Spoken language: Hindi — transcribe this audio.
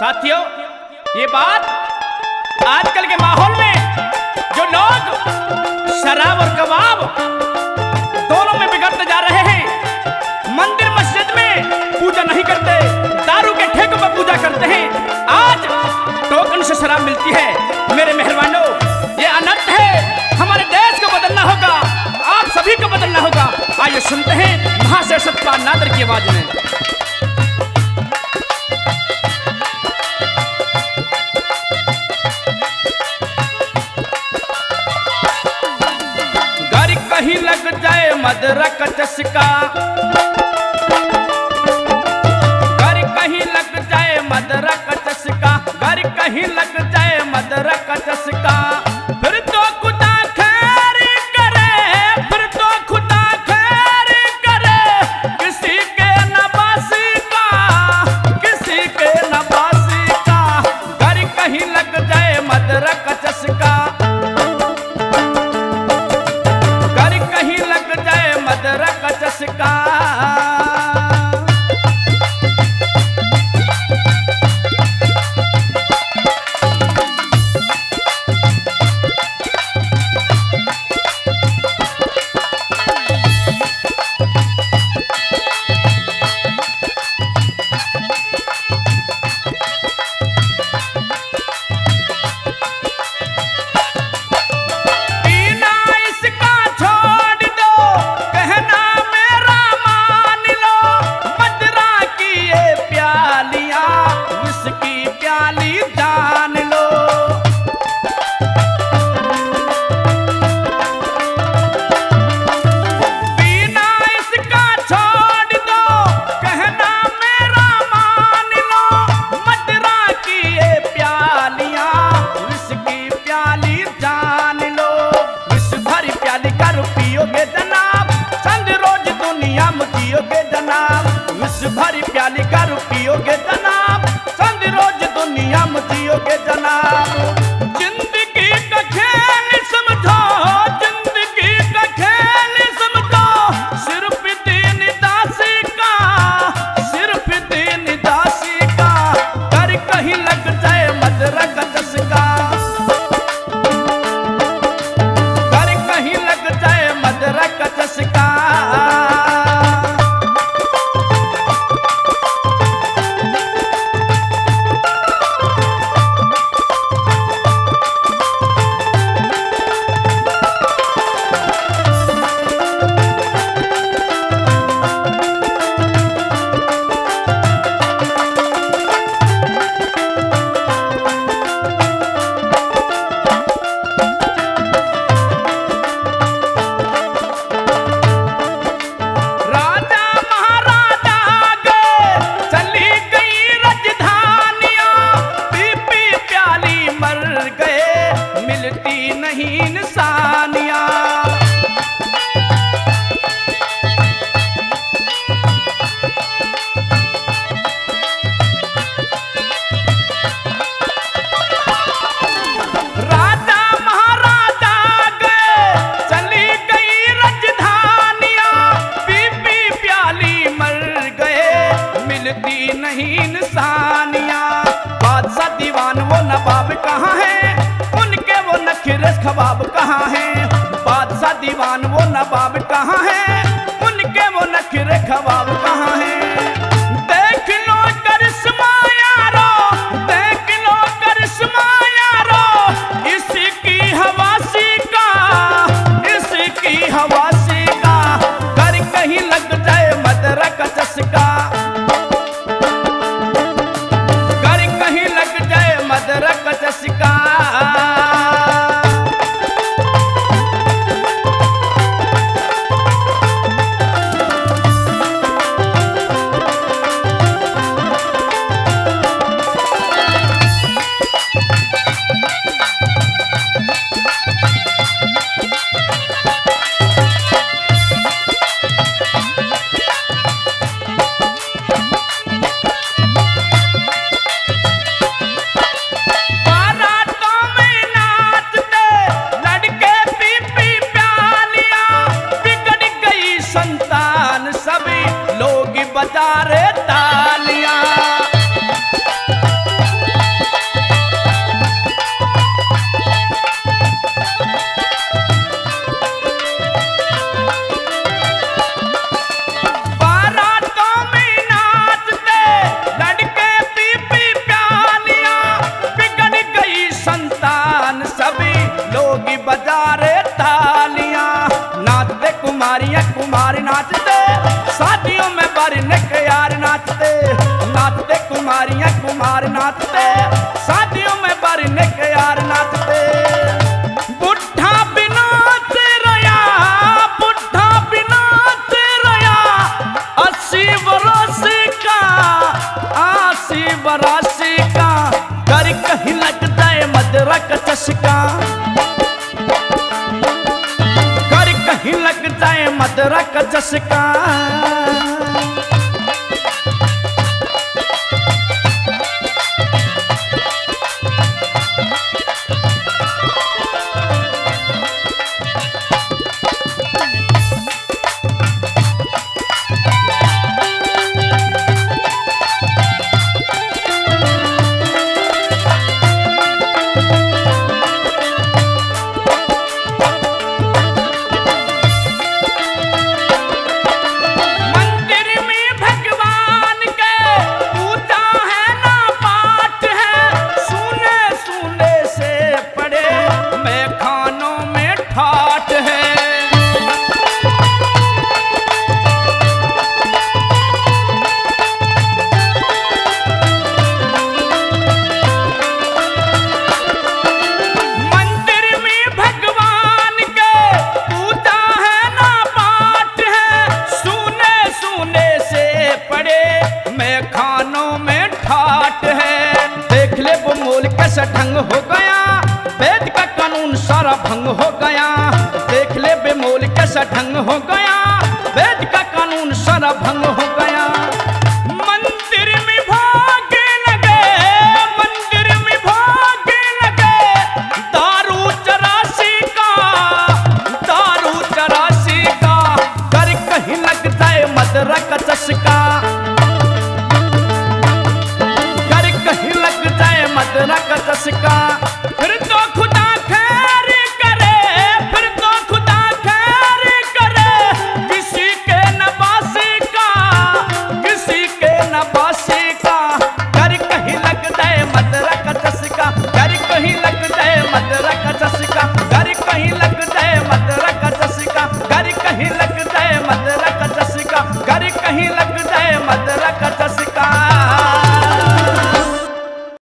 साथियों, ये बात आजकल के माहौल में जो लोग शराब और कबाब दोनों में बिगड़ते जा रहे हैं, मंदिर मस्जिद में पूजा नहीं करते, दारू के ठेकों पर पूजा करते हैं, आज टोकन से शराब मिलती है। मेरे मेहरबानों, ये अनर्थ है। हमारे देश को बदलना होगा, आप सभी को बदलना होगा। आइए सुनते हैं महाशय सतपाल नादर की आवाज में। कहीं लग जाए मदरक चस्का, घर कहीं लग जाए मदरक चस्का, घर कहीं लग जाए मदरक चस्का, फिर तो खुदा खैर करे, फिर तो खुदा खैर करे, किसी के नवासी का, किसी के नवासी का, घर कहीं लग जाए मदरक चस्का, मदरक चस्का। भरी प्याली का पियोगे जनाब, संग रोज दुनिया में जियोगे जनाब। जिंदगी का खेल समझो, जिंदगी का खेल समझो, सिर्फ दीन दासी का, सिर्फ दीन दासी का, घर कहीं लग जाए मदरक चस्का, घर कहीं लग जाए मदरक चस्का। नहीं इंसानिया, राजा महाराजा गए, चली गई राजधानिया, पी प्याली मर गए, मिलती नहीं इंसानिया। बादशाह दीवान वो नवाब कहाँ है, नखरेस खवाब कहाँ है, बादशाह दीवान वो नवाब कहाँ है, उनके वो नखरे खवाब कहाँ है। देख लो करिश्मा यारो, देख लो करिश्मा यारो, इसकी हवासी का, इसकी हवासी का, घर कहीं लग जाए मदरक चस्का, घर कहीं लग जाए मदरक चस्का। बजा रे तालियां। चस्का, कर कहीं लग जाए मदरा का चस्का। कैसा ढंग हो गया, वेद का कानून सारा भंग हो गया। देख ले बेमोल कैसा ढंग हो गया, वेद का कानून सारा भंग हो गया। मंदिर में भागे लगे, मंदिर में भागे लगे, दारू चरासी का, दारू चरासी का। कर कहीं लग जाए मदरा का चस्का, मदरा का चस्का। फिर तो खुदा खैर करे, फिर तो खुदा खैर करे, किसी के नवासी का, किसी के नवासी का। कर कहीं लग जाए मदरा का चस्का, कर कहीं लग जाए मदरा का चस्का, कर कहीं लग जाए मदरा का चस्का, कर कहीं लग जाए मदरा का चस्का, कर कहीं लग जाए मदरा का